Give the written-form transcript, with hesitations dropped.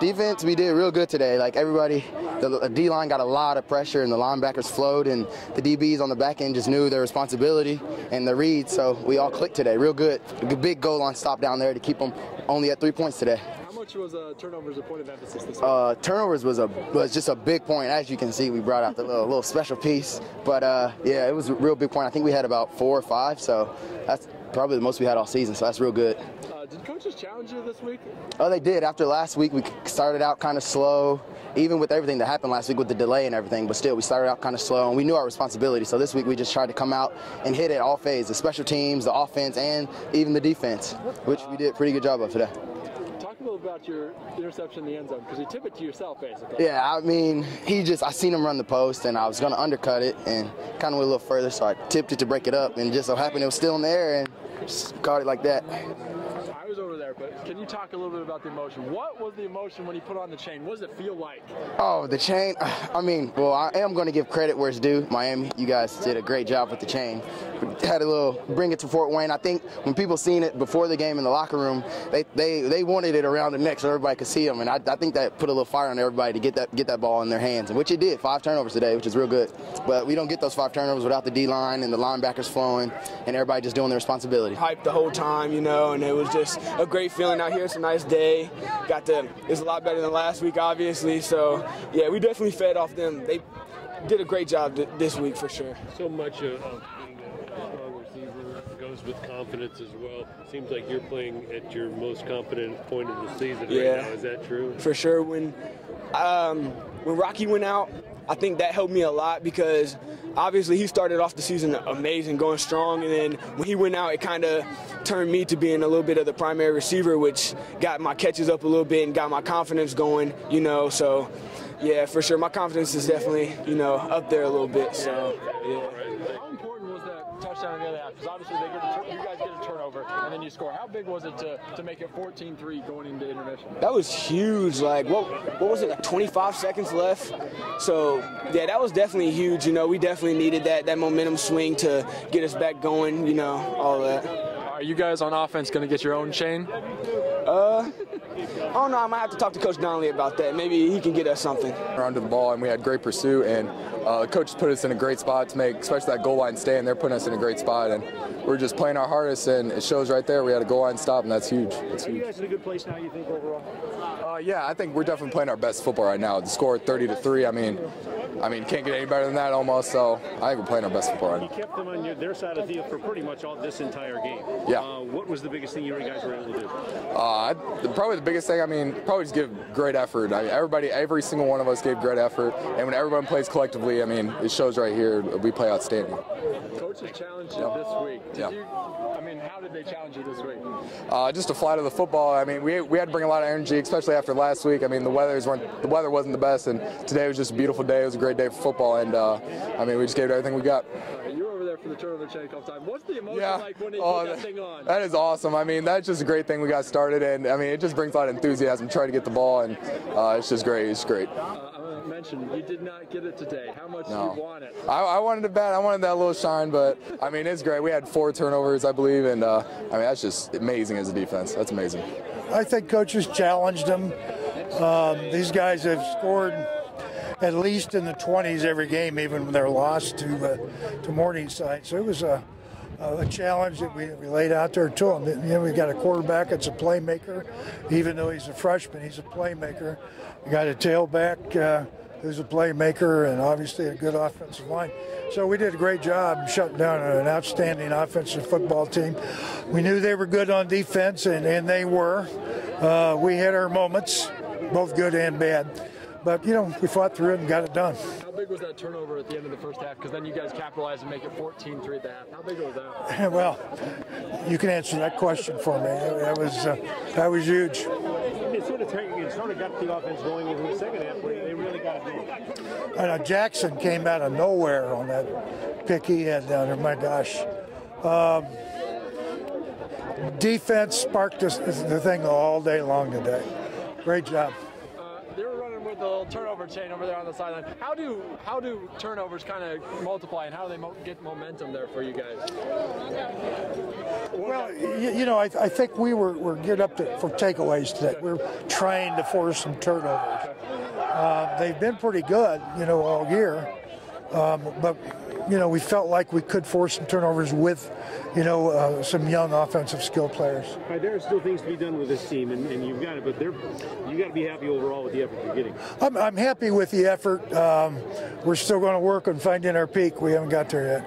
Defense, we did real good today. Like everybody, the D-line got a lot of pressure and the linebackers flowed and the DBs on the back end just knew their responsibility and the reads, so we all clicked today real good. A big goal line stop down there to keep them only at 3 points today. How much was turnovers a point of emphasis this week? Turnovers was just a big point. As you can see, we brought out the little special piece. But, yeah, it was a real big point. I think we had about 4 or 5, so that's probably the most we had all season, so that's real good. Did coaches challenge you this week? Oh, they did. After last week, we started out kind of slow, even with everything that happened last week with the delay and everything, but still, we started out kind of slow, and we knew our responsibility. So this week, we just tried to come out and hit it all phases, the special teams, the offense, and even the defense, which we did a pretty good job of today. Talk a little about your interception in the end zone, because you tip it to yourself, basically. Yeah, I mean, I seen him run the post, and I was going to undercut it and kind of went a little further, so I tipped it to break it up, and just so happened it was still in the air, and just caught it like that. I was over there, but can you talk a little bit about the emotion? What was the emotion when you put on the chain? What does it feel like? Oh, the chain, I mean, well, I am going to give credit where it's due. Miami, you guys did a great job with the chain. We had a little, bring it to Fort Wayne. I think when people seen it before the game in the locker room, they wanted it around the neck so everybody could see them, and I think that put a little fire on everybody to get that ball in their hands, and which it did. 5 turnovers today, which is real good. But we don't get those 5 turnovers without the D-line and the linebackers flowing and everybody just doing their responsibility. Hyped the whole time, you know, and it was just a great feeling out here. It's a nice day. It's a lot better than last week, obviously. So, yeah, we definitely fed off them. They did a great job this week for sure. So much of being a strong receiver goes with confidence as well. Seems like you're playing at your most confident point of the season right now. Is that true? For sure. When Rocky went out, I think that helped me a lot because obviously he started off the season amazing, going strong, and then when he went out, it kind of turned me to being a little bit of the primary receiver, which got my catches up a little bit and got my confidence going, you know. So, yeah, for sure, my confidence is definitely, you know, up there a little bit. So, yeah. How important was that touchdown in the other half? Because obviously you guys get a turnover and then you score. How big was it to make it 14-3 going into intermission? That was huge. Like, what was it, like 25 seconds left? So, yeah, that was definitely huge. You know, we definitely needed that momentum swing to get us back going, you know, all that. Are you guys on offense going to get your own chain? I don't know. I might have to talk to Coach Donley about that. Maybe he can get us something. We're under the ball, and we had great pursuit, and the coaches put us in a great spot to make, especially that goal line stand. They're putting us in a great spot, and we're just playing our hardest, and it shows right there. We had a goal line stop, and that's huge. Are you guys in a good place now, you think, overall? Yeah, I think we're definitely playing our best football right now. The score 30-3. I mean, can't get any better than that almost. So I think we're playing our best football right now. You kept them on their side of the field for pretty much this entire game. Yeah. What was the biggest thing you guys were able to do? Probably the biggest thing. I mean, probably just give great effort. I mean, every single one of us gave great effort, and when everyone plays collectively, I mean, it shows right here. We play outstanding. Coaches challenged you this week. How did they challenge you this week? Just to fly to the football. I mean, we had to bring a lot of energy, especially after last week. I mean, the weather wasn't the best, and today was just a beautiful day. It was a great day for football, and I mean, we just gave it everything we got. You were over there for the turnover chain a couple times. What's the emotion like when they put that thing on? That is awesome. I mean, that's just a great thing we got started, and I mean, it just brings a lot of enthusiasm. Try to get the ball, and it's just great. It's great. I mentioned you did not get it today. How much do you want it? I wanted it bad. I wanted that little shine, but I mean, it's great. We had 4 turnovers, I believe, and I mean, that's just amazing as a defense. That's amazing. I think coaches challenged them. These guys have scored at least in the 20s every game, even when they're lost to Morningside. So it was a challenge that we laid out there to them. You know, we got a quarterback that's a playmaker. Even though he's a freshman, he's a playmaker. We got a tailback who's a playmaker, and obviously a good offensive line. So we did a great job shutting down an outstanding offensive football team. We knew they were good on defense, and they were. We had our moments, both good and bad. But, you know, we fought through it and got it done. How big was that turnover at the end of the first half? Because then you guys capitalized and make it 14-3 at the half. How big was that? Well, you can answer that question for me. That was huge. It sort of got the offense going in the second half where they really got it going. Jackson came out of nowhere on that pick he had down there. My gosh. Defense sparked the thing all day long today. Great job. They were running with the little turnover chain over there on the sideline. How do turnovers kind of multiply, and how do they get momentum there for you guys? Well, you know, I think we're geared up for takeaways today. We're trying to force some turnovers. They've been pretty good, you know, all year, but you know, we felt like we could force some turnovers with, you know, some young offensive skill players. Right, there are still things to be done with this team, and you've got it, but you got to be happy overall with the effort you're getting. I'm happy with the effort. We're still going to work on finding our peak. We haven't got there yet.